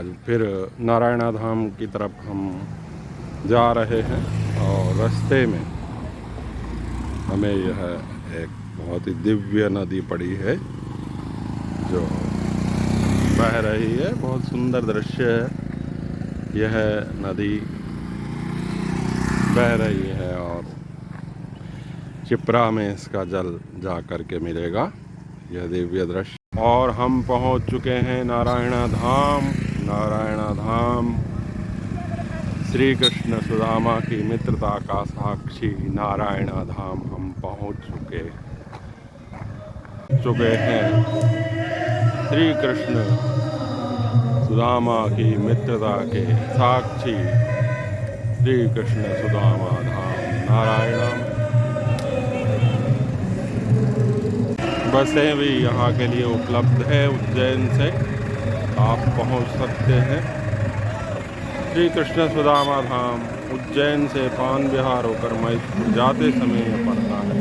आज फिर नारायणा धाम की तरफ हम जा रहे हैं और रास्ते में हमें यह एक बहुत ही दिव्य नदी पड़ी है जो बह रही है। बहुत सुंदर दृश्य है। यह नदी बह रही है और चिपरा में इसका जल जा कर के मिलेगा, यह दिव्य दृश्य। और हम पहुंच चुके हैं नारायणा धाम। नारायणा धाम श्री कृष्ण सुदामा की मित्रता का साक्षी नारायणा धाम हम पहुंच चुके हैं। श्री कृष्ण सुदामा की मित्रता के साक्षी श्री कृष्ण सुदामा धाम नारायणा। बसें भी यहाँ के लिए उपलब्ध है। उज्जैन से आप पहुँच सकते हैं। श्री कृष्ण सुदामा धाम उज्जैन से पान विहार होकर मैसूर जाते समय में पड़ता है।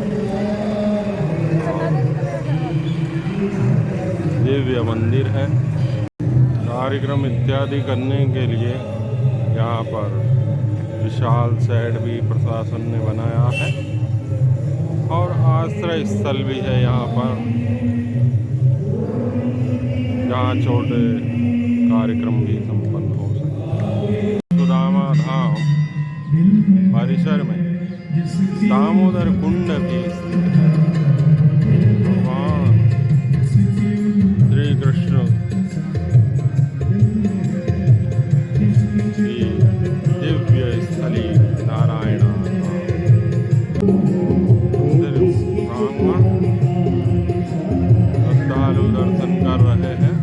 दिव्य मंदिर है। कार्यक्रम इत्यादि करने के लिए यहाँ पर विशाल शेड भी प्रशासन ने बनाया है और आश्रय स्थल भी है यहाँ पर, जहाँ छोटे कार्यक्रम भी संपन्न हो सकते हैं। सुदामा धाम परिसर में दामोदर कुंड भी स्थित है। भगवान श्री कृष्ण की दिव्य स्थली नारायणा श्रद्धालु दर्शन कर रहे हैं।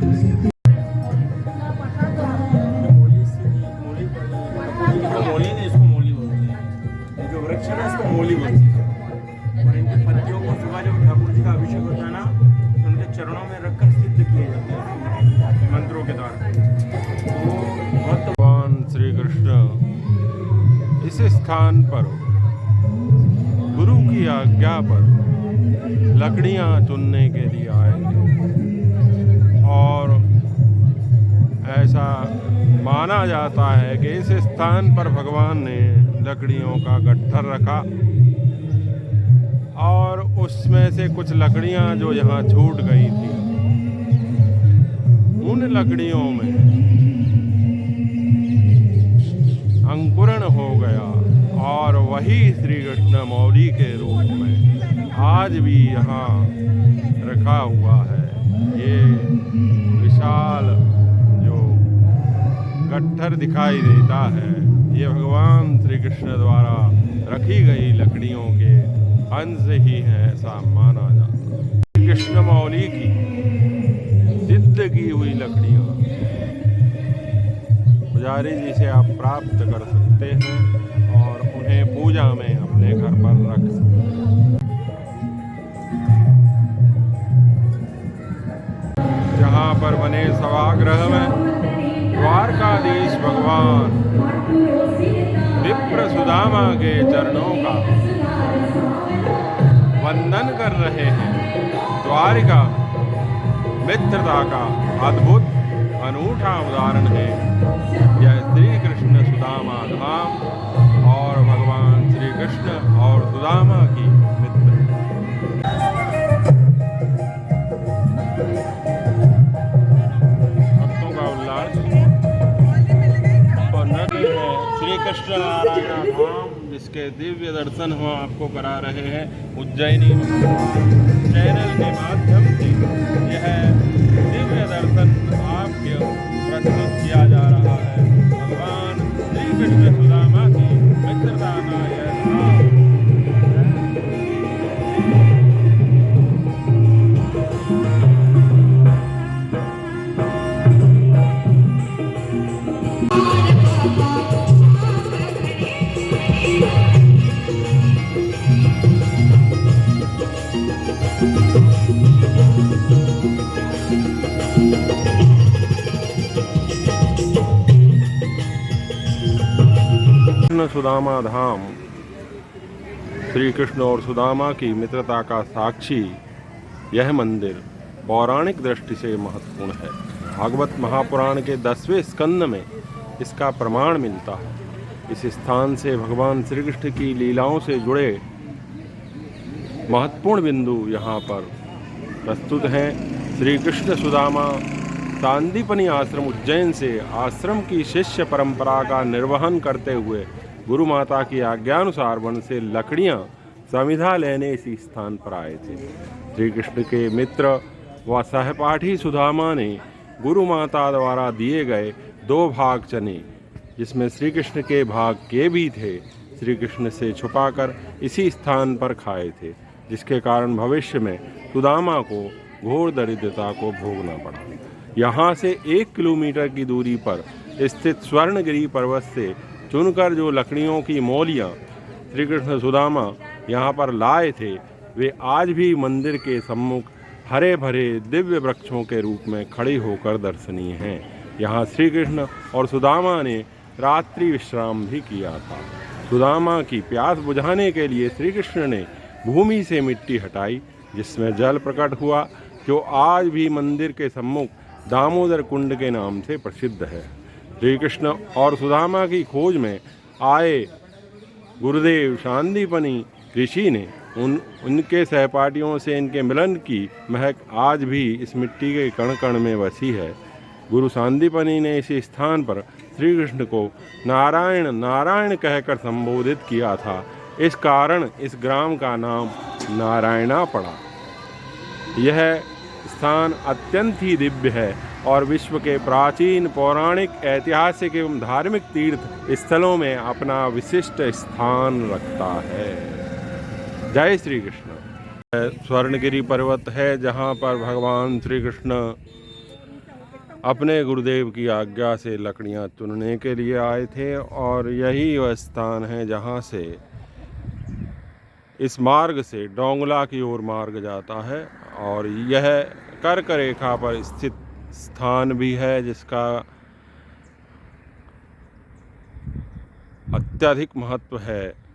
मोली ने इसको मोली बोलते हैं। जो वृक्ष है ना इसको मोली बोलते हैं। और इनके पत्तियों को सुबह जब ठाकुर जी का अभिषेक होता है ना तो उनके चरणों में रखकर सिद्ध किए जाते हैं मंत्रों के द्वारा। तो भगवान श्री कृष्ण इस स्थान पर गुरु की आज्ञा पर लकड़ियां चुनने के लिए आएंगे और ऐसा माना जाता है कि इस स्थान पर भगवान ने लकड़ियों का गट्ठर रखा और उसमें से कुछ लकड़ियां जो यहाँ छूट गई थी, उन लकड़ियों में अंकुरण हो गया और वही श्री कृष्ण मौली के रूप में आज भी यहाँ रखा हुआ है। ये विशाल जो गट्ठर दिखाई देता है, ये भगवान श्री कृष्ण द्वारा रखी गई लकड़ियों के अंश ही है, ऐसा माना जाता है। श्री कृष्ण मौली की सिद्ध की हुई लकड़ियाँ पुजारी जी से आप प्राप्त कर सकते हैं और उन्हें पूजा में अपने घर पर रख सकते हैं। जहाँ पर बने सभागृह में द्वारकाधीश भगवान विप्र सुदामा के चरणों का वंदन कर रहे हैं। द्वारिका मित्रता का अद्भुत अनूठा उदाहरण है यह श्री कृष्ण सुदामा धाम और भगवान श्री कृष्ण और सुदामा की मित्रता। भक्तों का उल्लास और नृत्य है श्री कृष्ण नारायणा धाम, जिसके दिव्य दर्शन हम आपको करा रहे हैं उज्जैनी चैनल के माध्यम से। यह दिव्य दर्शन आपके प्रस्तुत किया जा रहा है। भगवान श्री कृष्ण सुदामा की मित्रता का यह धाम। सुदामा धाम श्री कृष्ण और सुदामा की मित्रता का साक्षी यह मंदिर पौराणिक दृष्टि से महत्वपूर्ण है। भागवत महापुराण के 10वें स्कंद में इसका प्रमाण मिलता है। इस स्थान से भगवान श्री कृष्ण की लीलाओं से जुड़े महत्वपूर्ण बिंदु यहाँ पर प्रस्तुत हैं। श्री कृष्ण सुदामा सांदीपनि आश्रम उज्जैन से आश्रम की शिष्य परंपरा का निर्वहन करते हुए गुरु माता की आज्ञानुसार वन से लकड़ियाँ समिधा लेने इसी स्थान पर आए थे। श्री कृष्ण के मित्र व सहपाठी सुदामा ने गुरु माता द्वारा दिए गए 2 भाग चने, जिसमें श्री कृष्ण के भाग के भी थे, श्री कृष्ण से छुपाकर इसी स्थान पर खाए थे, जिसके कारण भविष्य में सुदामा को घोर दरिद्रता को भोगना पड़ा। यहाँ से 1 किलोमीटर की दूरी पर स्थित स्वर्णगिरी पर्वत से चुनकर जो लकड़ियों की मौलियाँ श्री कृष्ण सुदामा यहाँ पर लाए थे, वे आज भी मंदिर के सम्मुख हरे भरे दिव्य वृक्षों के रूप में खड़े होकर दर्शनीय हैं। यहाँ श्री कृष्ण और सुदामा ने रात्रि विश्राम भी किया था। सुदामा की प्यास बुझाने के लिए श्री कृष्ण ने भूमि से मिट्टी हटाई, जिसमें जल प्रकट हुआ, जो आज भी मंदिर के सम्मुख दामोदर कुंड के नाम से प्रसिद्ध है। श्री कृष्ण और सुदामा की खोज में आए गुरुदेव सांदीपनि ऋषि ने उनके सहपाठियों से इनके मिलन की महक आज भी इस मिट्टी के कण कण में बसी है। गुरु सांदीपनि ने इसी स्थान पर श्री कृष्ण को नारायण नारायण कहकर संबोधित किया था। इस कारण इस ग्राम का नाम नारायणा पड़ा। यह स्थान अत्यंत ही दिव्य है और विश्व के प्राचीन पौराणिक ऐतिहासिक एवं धार्मिक तीर्थ स्थलों में अपना विशिष्ट स्थान रखता है। जय श्री कृष्ण। स्वर्णगिरी पर्वत है जहाँ पर भगवान श्री कृष्ण अपने गुरुदेव की आज्ञा से लकड़ियाँ चुनने के लिए आए थे, और यही वह स्थान है जहाँ से इस मार्ग से डोंगला की ओर मार्ग जाता है, और यह कर्क रेखा पर स्थित स्थान भी है, जिसका अत्यधिक महत्व है।